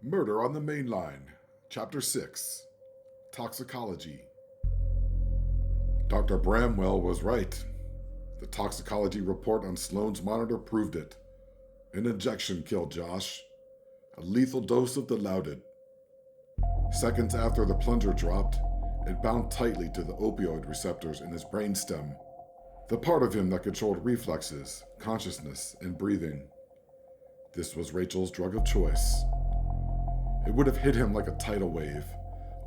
Murder on the Main Line, Chapter 6, Toxicology. Dr. Bramwell was right. The toxicology report on Sloane's monitor proved it. An injection killed Josh. A lethal dose of Dilaudid. Seconds after the plunger dropped, it bound tightly to the opioid receptors in his brainstem, the part of him that controlled reflexes, consciousness, and breathing. This was Rachel's drug of choice. It would have hit him like a tidal wave,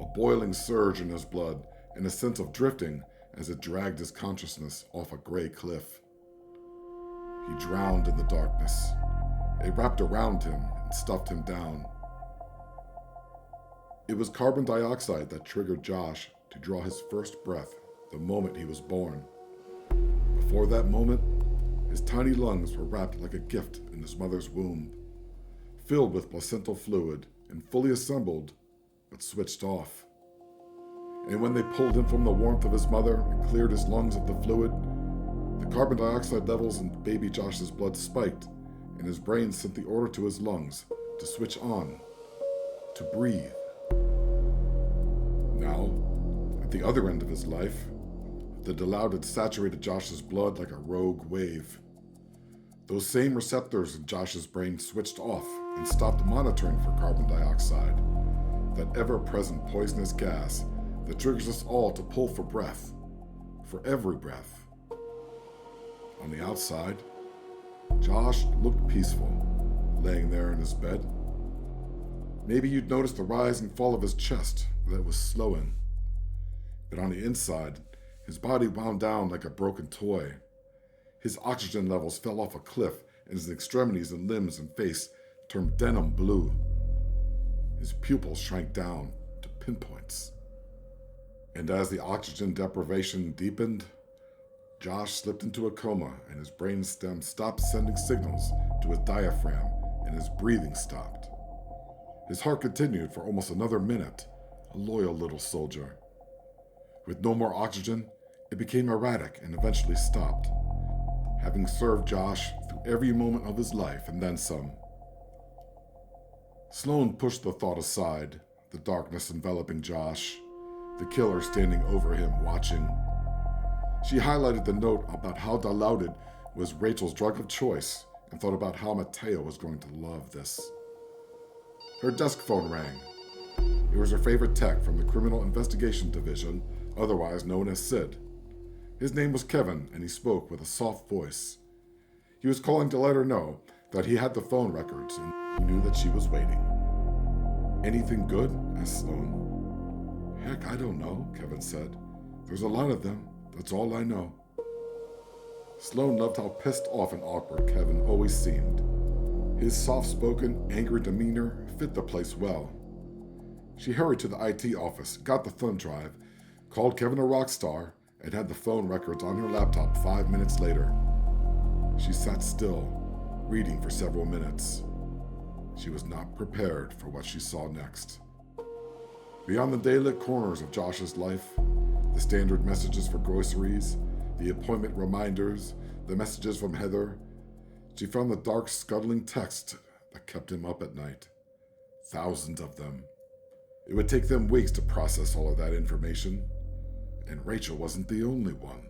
a boiling surge in his blood, and a sense of drifting as it dragged his consciousness off a gray cliff. He drowned in the darkness. It wrapped around him and stuffed him down. It was carbon dioxide that triggered Josh to draw his first breath the moment he was born. Before that moment, his tiny lungs were wrapped like a gift in his mother's womb, filled with placental fluid and fully assembled, but switched off. And when they pulled him from the warmth of his mother and cleared his lungs of the fluid, the carbon dioxide levels in baby Josh's blood spiked, and his brain sent the order to his lungs to switch on, to breathe. Now, at the other end of his life, the Dilaudid saturated Josh's blood like a rogue wave. Those same receptors in Josh's brain switched off and stopped monitoring for carbon dioxide, that ever-present poisonous gas that triggers us all to pull for breath, for every breath. On the outside, Josh looked peaceful, laying there in his bed. Maybe you'd notice the rise and fall of his chest that was slowing. But on the inside, his body wound down like a broken toy. His oxygen levels fell off a cliff, and his extremities and limbs and face turned denim blue. His pupils shrank down to pinpoints. And as the oxygen deprivation deepened, Josh slipped into a coma, and his brainstem stopped sending signals to his diaphragm, and his breathing stopped. His heart continued for almost another minute, a loyal little soldier. With no more oxygen, it became erratic and eventually stopped, having served Josh through every moment of his life and then some. Sloane pushed the thought aside, the darkness enveloping Josh, the killer standing over him watching. She highlighted the note about how Dilaudid was Rachel's drug of choice and thought about how Mateo was going to love this. Her desk phone rang. It was her favorite tech from the Criminal Investigation Division, otherwise known as Sid. His name was Kevin, and he spoke with a soft voice. He was calling to let her know that he had the phone records, and he knew that she was waiting. "Anything good?" asked Sloane. "Heck, I don't know," Kevin said. "There's a lot of them. That's all I know." Sloane loved how pissed off and awkward Kevin always seemed. His soft-spoken, angry demeanor fit the place well. She hurried to the IT office, got the thumb drive, called Kevin a rock star, and had the phone records on her laptop 5 minutes later. She sat still, reading for several minutes. She was not prepared for what she saw next. Beyond the daylit corners of Josh's life, the standard messages for groceries, the appointment reminders, the messages from Heather, she found the dark, scuttling text that kept him up at night. Thousands of them. It would take them weeks to process all of that information, and Rachel wasn't the only one.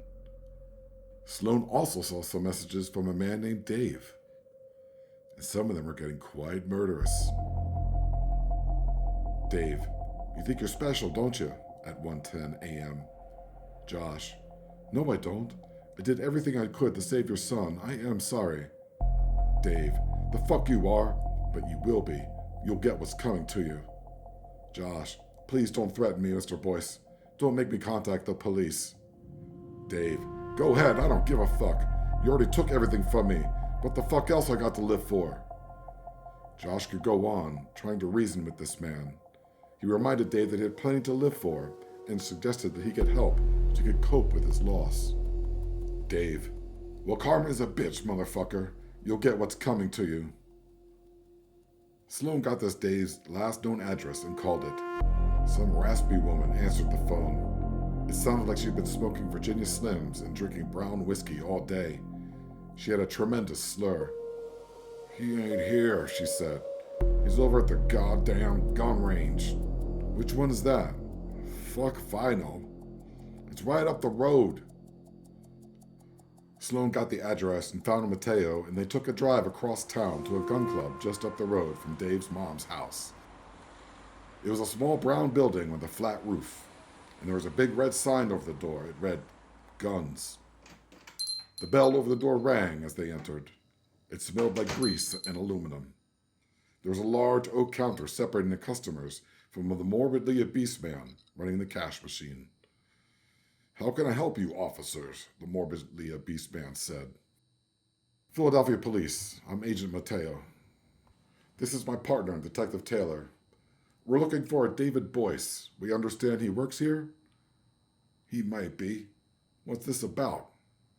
Sloane also saw some messages from a man named Dave, and some of them were getting quite murderous. "Dave, you think you're special, don't you?" at 1:10 a.m. "Josh, no I don't. I did everything I could to save your son. I am sorry." "Dave, the fuck you are, but you will be. You'll get what's coming to you." "Josh, please don't threaten me, Mr. Boyce. Don't make me contact the police." "Dave, go ahead, I don't give a fuck. You already took everything from me. What the fuck else I got to live for?" Josh could go on, trying to reason with this man. He reminded Dave that he had plenty to live for, and suggested that he get help so he could cope with his loss. "Dave, well, karma is a bitch, motherfucker. You'll get what's coming to you." Sloane got this Dave's last known address and called it. Some raspy woman answered the phone. It sounded like she'd been smoking Virginia Slims and drinking brown whiskey all day. She had a tremendous slur. "He ain't here," she said. He's over at the goddamn gun range. Which one is that? Fuck if I know. It's right up the road. Sloan got the address and found Mateo, and they took a drive across town to a gun club just up the road from Dave's mom's house. It was a small brown building with a flat roof, and there was a big red sign over the door. It read, "Guns." The bell over the door rang as they entered. It smelled like grease and aluminum. There was a large oak counter separating the customers from the morbidly obese man running the cash machine. "How can I help you, officers?" the morbidly obese man said. "Philadelphia Police. I'm Agent Mateo. This is my partner, Detective Taylor. We're looking for a David Boyce. We understand he works here?" "He might be. What's this about?"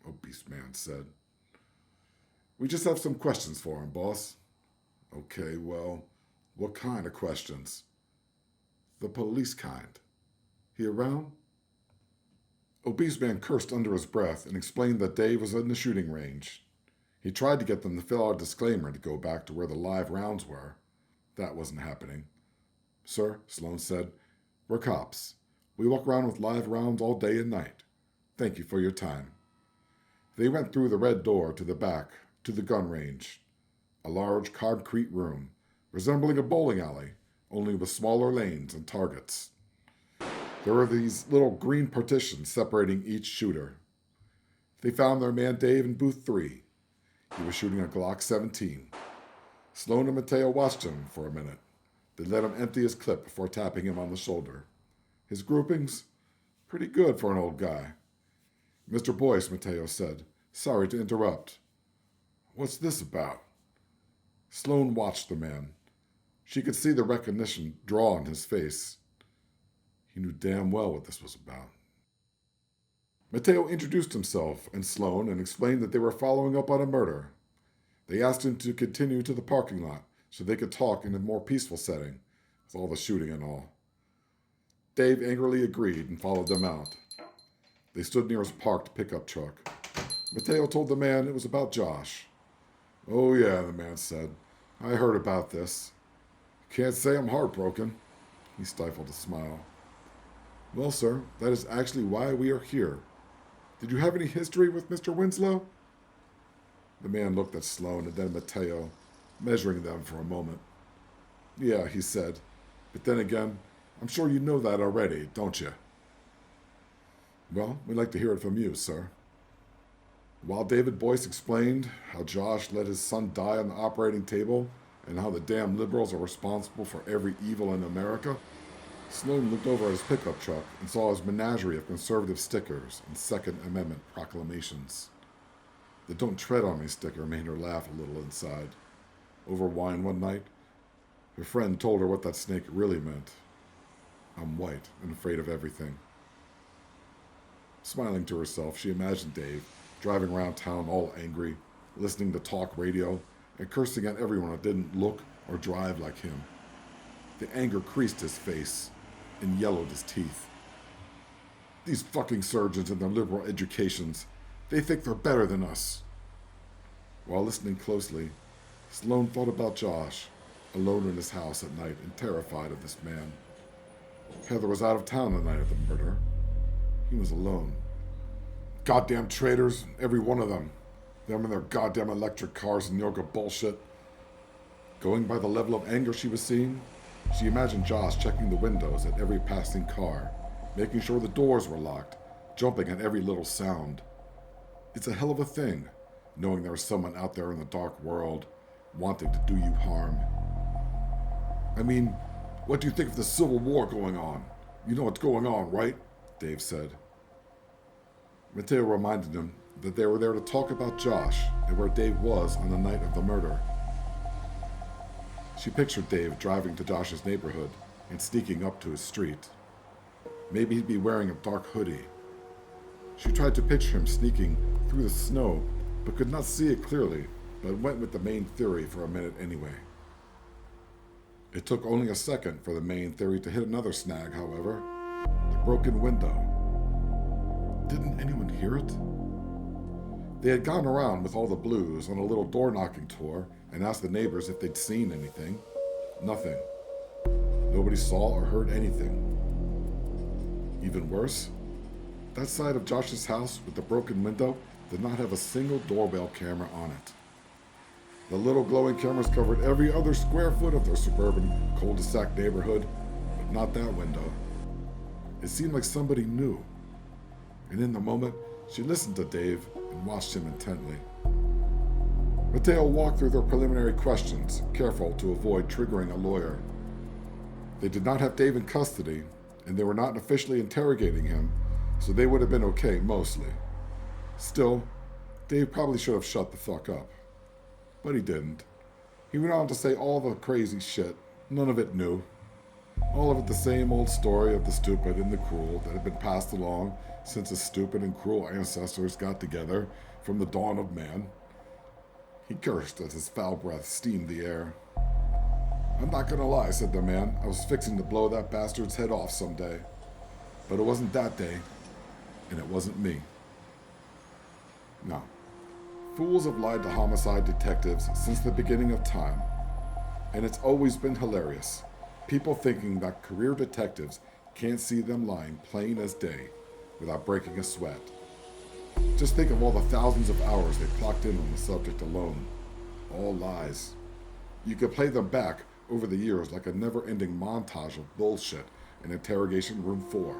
obese man said. "We just have some questions for him, boss." "Okay, well, what kind of questions?" "The police kind. He around?" Obese man cursed under his breath and explained that Dave was in the shooting range. He tried to get them to fill out a disclaimer to go back to where the live rounds were. That wasn't happening. "Sir," Sloan said, "we're cops. We walk around with live rounds all day and night. Thank you for your time." They went through the red door to the back, to the gun range. A large concrete room, resembling a bowling alley, only with smaller lanes and targets. There were these little green partitions separating each shooter. They found their man Dave in booth 3. He was shooting a Glock 17. Sloan and Mateo watched him for a minute. They let him empty his clip before tapping him on the shoulder. His groupings? Pretty good for an old guy. "Mr. Boyce," Mateo said, "sorry to interrupt." "What's this about?" Sloan watched the man. She could see the recognition draw on his face. He knew damn well what this was about. Mateo introduced himself and Sloan and explained that they were following up on a murder. They asked him to continue to the parking lot so they could talk in a more peaceful setting, with all the shooting and all. Dave angrily agreed and followed them out. They stood near his parked pickup truck. Mateo told the man it was about Josh. "Oh yeah," the man said. "I heard about this. Can't say I'm heartbroken." He stifled a smile. "Well, sir, that is actually why we are here. Did you have any history with Mr. Winslow?" The man looked at Sloan and then Mateo, measuring them for a moment. "Yeah," he said. "But then again, I'm sure you know that already, don't you?" "Well, we'd like to hear it from you, sir." While David Boyce explained how Josh let his son die on the operating table and how the damn liberals are responsible for every evil in America, Sloan looked over at his pickup truck and saw his menagerie of conservative stickers and Second Amendment proclamations. The "Don't Tread on Me" sticker made her laugh a little inside. Over wine one night, her friend told her what that snake really meant. "I'm white and afraid of everything." Smiling to herself, she imagined Dave driving around town all angry, listening to talk radio, and cursing at everyone that didn't look or drive like him. The anger creased his face and yellowed his teeth. "These fucking surgeons and their liberal educations, they think they're better than us." While listening closely, Sloan thought about Josh, alone in his house at night and terrified of this man. Heather was out of town the night of the murder. He was alone. Goddamn traitors, every one of them. Them and their goddamn electric cars and yoga bullshit. Going by the level of anger she was seeing, she imagined Josh checking the windows at every passing car, making sure the doors were locked, jumping at every little sound. It's a hell of a thing, knowing there's someone out there in the dark world wanting to do you harm. "I mean, what do you think of the Civil War going on? You know what's going on, right?" Dave said. Mateo reminded him that they were there to talk about Josh and where Dave was on the night of the murder. She pictured Dave driving to Josh's neighborhood and sneaking up to his street. Maybe he'd be wearing a dark hoodie. She tried to picture him sneaking through the snow, but could not see it clearly, but went with the main theory for a minute anyway. It took only a second for the main theory to hit another snag, however. The broken window. Didn't anyone hear it? They had gone around with all the blues on a little door-knocking tour and asked the neighbors if they'd seen anything. Nothing. Nobody saw or heard anything. Even worse, that side of Josh's house with the broken window did not have a single doorbell camera on it. The little glowing cameras covered every other square foot of their suburban cul-de-sac neighborhood, but not that window. It seemed like somebody knew. And in the moment, she listened to Dave and watched him intently. Mateo walked through their preliminary questions, careful to avoid triggering a lawyer. They did not have Dave in custody, and they were not officially interrogating him, so they would have been okay mostly. Still, Dave probably should have shut the fuck up. But he didn't. He went on to say all the crazy shit, none of it new. All of it the same old story of the stupid and the cruel that had been passed along since his stupid and cruel ancestors got together from the dawn of man. He cursed as his foul breath steamed the air. "I'm not gonna lie," said the man. "I was fixing to blow that bastard's head off someday. But it wasn't that day, and it wasn't me." No. Fools have lied to homicide detectives since the beginning of time. And it's always been hilarious. People thinking that career detectives can't see them lying plain as day without breaking a sweat. Just think of all the thousands of hours they clocked in on the subject alone. All lies. You could play them back over the years like a never-ending montage of bullshit in Interrogation Room 4.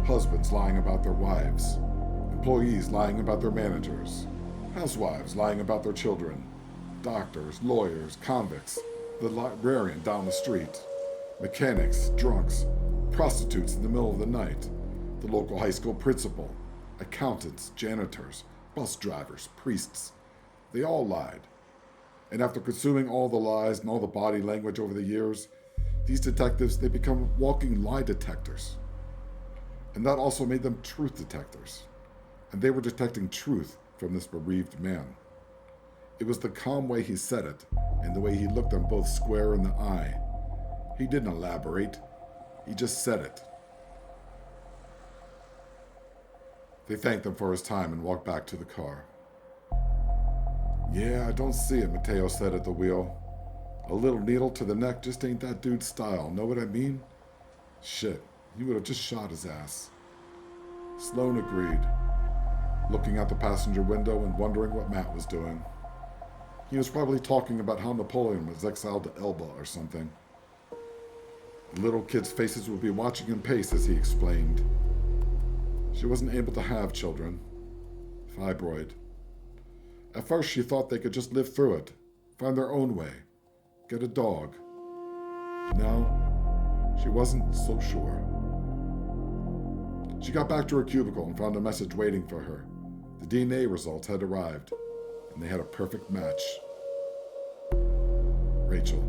Husbands lying about their wives. Employees lying about their managers. Housewives lying about their children. Doctors, lawyers, convicts. The librarian down the street. Mechanics, drunks. Prostitutes in the middle of the night. The local high school principal. Accountants, janitors, bus drivers, priests. They all lied. And after consuming all the lies and all the body language over the years, these detectives, they become walking lie detectors. And that also made them truth detectors. And they were detecting truth from this bereaved man. It was the calm way he said it, and the way he looked them both square in the eye. He didn't elaborate. He just said it. They thanked him for his time and walked back to the car. "Yeah, I don't see it," Mateo said at the wheel. "A little needle to the neck just ain't that dude's style, know what I mean? Shit, he would have just shot his ass." Sloan agreed, looking out the passenger window and wondering what Matt was doing. He was probably talking about how Napoleon was exiled to Elba or something. The little kids' faces would be watching him pace as he explained. She wasn't able to have children. Fibroid. At first she thought they could just live through it, find their own way, get a dog. Now, she wasn't so sure. She got back to her cubicle and found a message waiting for her. The DNA results had arrived, and they had a perfect match. Rachel.